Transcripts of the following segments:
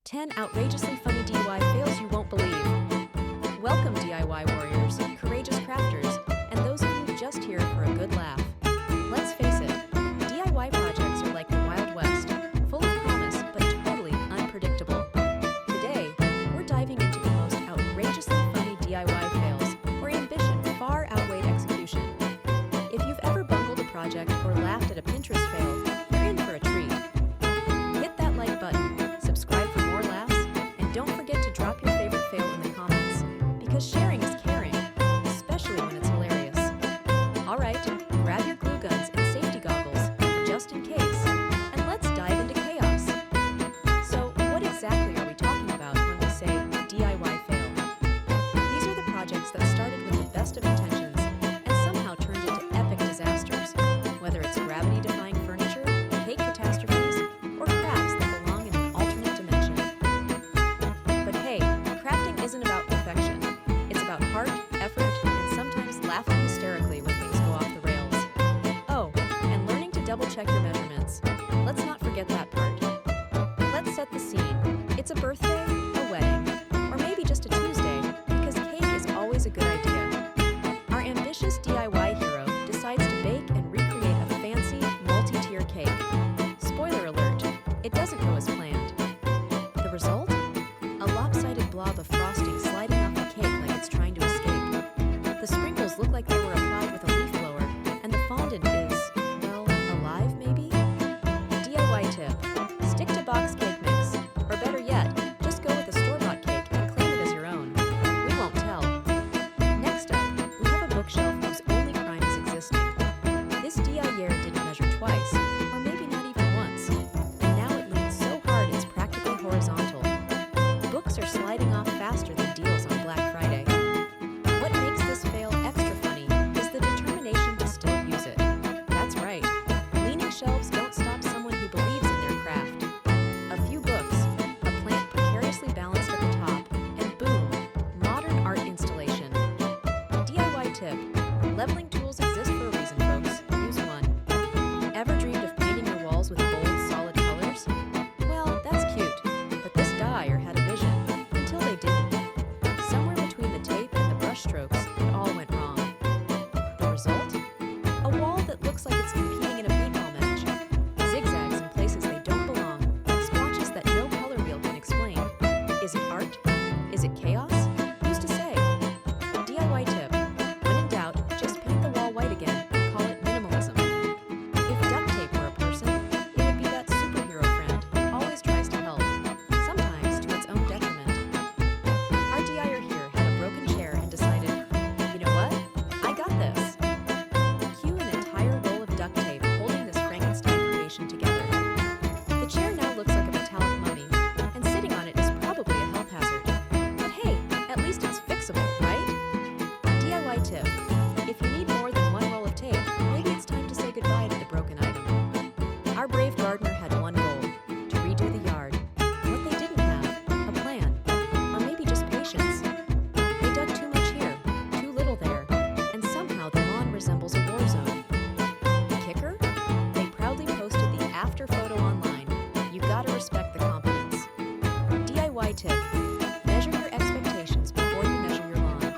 10 outrageously funny DIY fails you won't believe. Welcome DIY warriors, courageous crafters, and those of you just here for a good laugh. Let's face it, DIY projects are like the Wild West, full of promise but totally unpredictable. Today, we're diving into the most outrageously funny DIY fails where ambition far outweighed execution. If you've ever bungled a project or laughed at a Pinterest fail, you're in for a treat. Hit that like button, subscribe for more laughs, and don't forget to drop your favorite fail in the comments, because sharing is caring, especially when it's hilarious. Alright, grab your glue guns and safety goggles, just in case, and let's dive into chaos. So, what exactly are we talking about when we say DIY fail? These are the projects that started with the best of intentions and somehow turned into epic disasters, whether it's gravity-defying furniture, cake catastrophes, or crafts that belong in an alternate dimension. But hey, crafting isn't about perfection. It's about heart, effort, and sometimes laughing hysterically when things go off the rails. Oh, and learning to double-check your measurements. Let's not forget that part. Let's set the scene. It's a birthday, a wedding, or maybe just a Tuesday, because cake is always a good idea. Our ambitious DIY hero decides to bake and recreate a fancy, multi-tier cake. Spoiler alert, it doesn't go as planned. The result? A lopsided blob of frosting sliding off the cake like it's trying to escape. The sprinkles look like they were applied with a leaf blower, and the fondant is, well, alive maybe? DIY tip: stick to box cake mix, or better yet, just go with a store-bought cake and claim it as your own. We won't tell. Next up, we have a bookshelf whose only crime is existing. This DIY didn't measure twice, or maybe not even once, and now it leans so hard it's practically horizontal. Books are sliding off faster than deals on Black Friday. What makes this fail extra funny is the determination to still use it. That's right, leaning shelves don't stop someone who believes in their craft. A few books, a plant precariously balanced at the top, and boom, modern art installation. DIY tip: leveling tools exist for a reason, folks. Use one. Ever dreamed of painting your walls with bold, solid colors? Well, that's cute, but this dyer had a vision, until they didn't. Somewhere between the tape and the brush strokes, it all went wrong. The result? A wall that looks like it's competing in a paintball match. Zigzags in places they don't belong, splotches that no color wheel can explain. Is it art? Is it chaos? Who's to say? DIY tip: when in doubt, just paint the wall white again and call it minimalism. If duct tape were a person, it would be that superhero friend who always tries to help, sometimes to its own detriment. Our DIY here had a broken chair and decided, you know what? I got this. Cue an entire roll of duct tape holding this Frankenstein creation together. The chair now looks like a metallic mummy, and sitting on it is probably a health hazard. But hey, at least it's fixable, right? DIY tip: if you need more than one roll of tape, maybe it's time to say goodbye to the broken item. Our brave gardener had one goal: to redo the yard. What they didn't have, a plan, or maybe just patience. They dug too much here, too little there, and somehow the lawn resembles a war zone. The kicker? They proudly posted the after photo online. You gotta respect the competence. DIY tip: measure your expectations before you measure your lawn.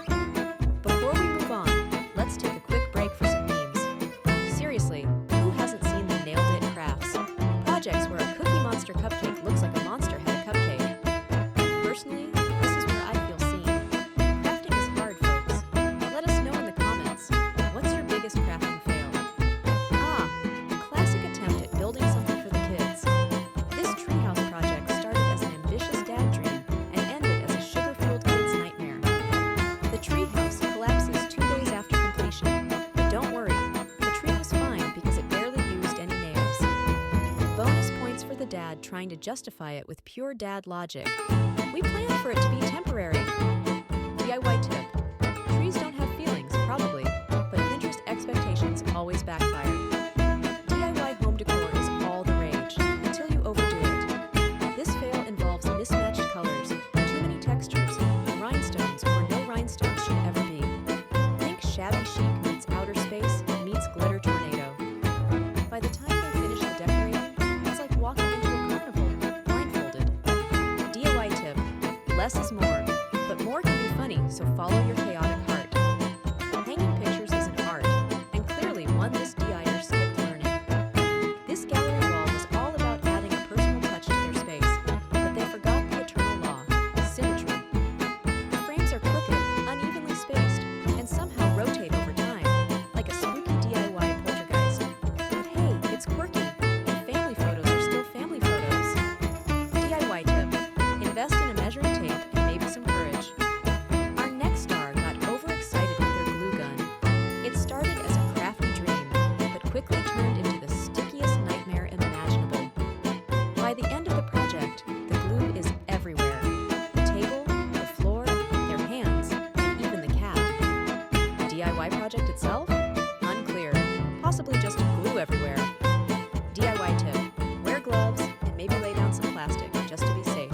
Before we move on, let's take a quick break for some memes. Seriously, who hasn't seen the nailed it crafts? Projects where a Cookie Monster cupcake looks like a monster had a cupcake. Personally, this is where I feel seen. Crafting is hard, folks. Let us know in the comments. What's your biggest crafting fail? A classic attempt at building something for the kids. This treehouse project started as an ambitious dad dream and ended as a sugar-fueled kid's nightmare. The treehouse collapses 2 days after completion, but don't worry, the tree was fine because it barely used any nails. Bonus points for the dad trying to justify it with pure dad logic. We planned for it to be temporary. DIY tip: trees don't have feelings, probably, but Pinterest expectations always backfire. DIY home decor is all the rage, until you overdo it. This fail involves mismatched colors, too many textures, rhinestones where no rhinestones should ever be. Think shabby chic meets outer space meets glitter tornado. By the time they finish the decorating, it's like walking into a carnival, blindfolded. Less is more, but more can be funny, so follow your chaotic heart. Hanging pictures is an art, and clearly one this DIer skipped learning. This gallery wall was all about adding a personal touch to their space, but they forgot the eternal law, symmetry. The frames are crooked, unevenly spaced, and somehow rotate over time, like a spooky DIY poltergeist. But hey, it's quirky, and family photos are still family photos. DIY tip: invest in a measuring tape and maybe some courage. Our next star got overexcited with their glue gun. It started as a crafty dream, but quickly turned into the stickiest nightmare imaginable. By the end of the project, the glue is everywhere. The table, the floor, their hands, and even the cat. The DIY project itself? Unclear. Possibly just glue everywhere. DIY tip: wear gloves and maybe lay down some plastic just to be safe.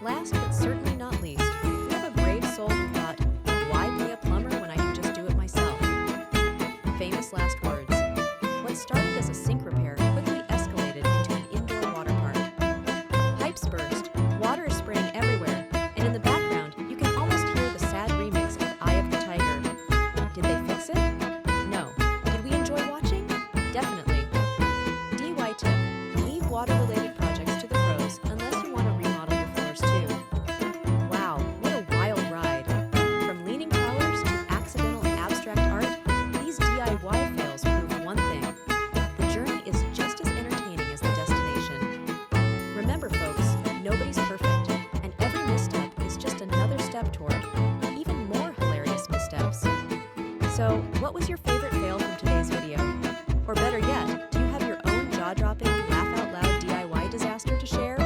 Last but certainly not least, we have a brave soul who thought, why pay a plumber when I can just do it myself? Famous last words. What started as a sink repair quickly escalated into an indoor water park. Pipes burst, water is spraying everywhere, and in the background, you can almost hear the sad remix of Eye of the Tiger. Did they fix it? No. Did we enjoy watching? Definitely. DIY tip: leave water-related projects to the pros unless you want to remodel your floors too. Wow, what a wild ride. From leaning towers to accidental abstract art, these DIY fails prove one thing: the journey is just as entertaining as the destination. Remember folks, nobody's perfect, and every misstep is just another step toward even more hilarious missteps. So, what was your favorite fail from today's video? Or better yet, do you have your own jaw-dropping, laugh-out-loud DIY disaster to share?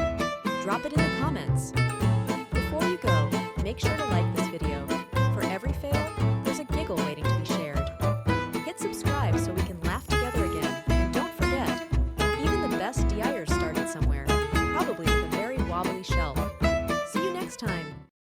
Drop it in the comments. Before you go, make sure to like this video. For every fail, there's a giggle waiting to be shared. Hit subscribe so we can laugh together again. And don't forget, even the best DIers started somewhere, probably with a very wobbly shelf.